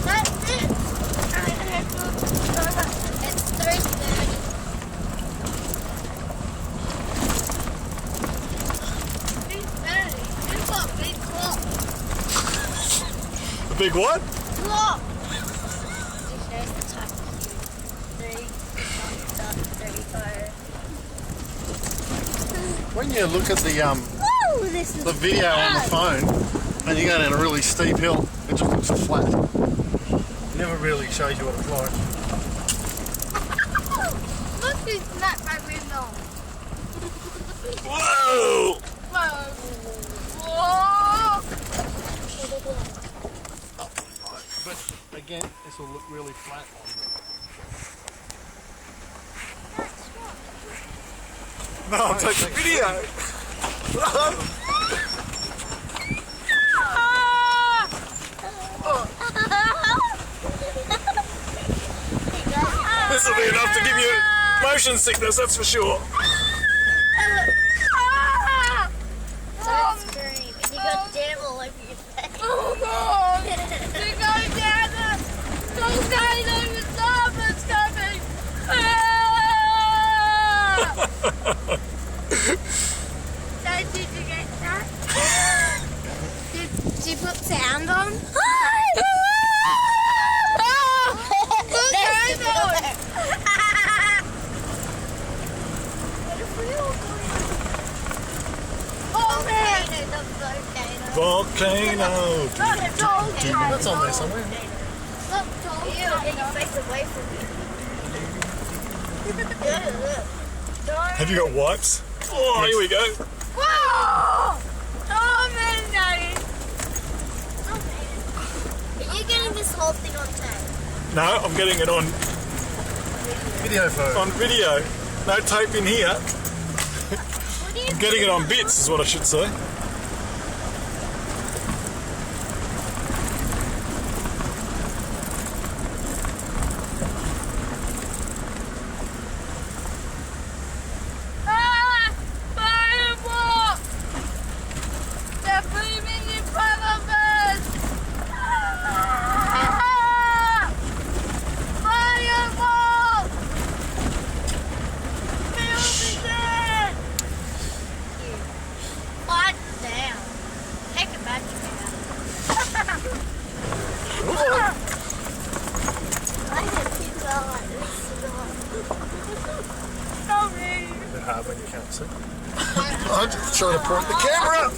That's it. It's 3:30. We've got a big clock. A big what? Clock. There's the time. 3:35. When you look at Woo! This is the video on the phone and you go down a really steep hill, it just looks flat. It never really shows you what it's like. Look who's not my window. Whoa! Whoa! But again, this will look really flat. No, I'm taking video. This will be enough to give you motion sickness, that's for sure. Don't scream. And you got jam all over your face. Oh God! You go down there! Don't say there's a starfish coming! So did you get that? Did you put sound on? That's the Bullen. Oh man! Volcano. Volcano! That's on there somewhere. Look, get your face away from me. Have you got wipes? Oh, here we go. Whoa! Oh man, Daddy! Are you getting this whole thing on tape? No, I'm getting it on Video phone. on video. No tape in here. What do you I'm getting it on bits is what I should say. Ah! Firework! They're beaming in front of us! Ah! Firework! We'll be dead! Quiet down. Take it back to me. I have people like this. Sorry! A bit hard when you can't see. I'm just trying to point the camera.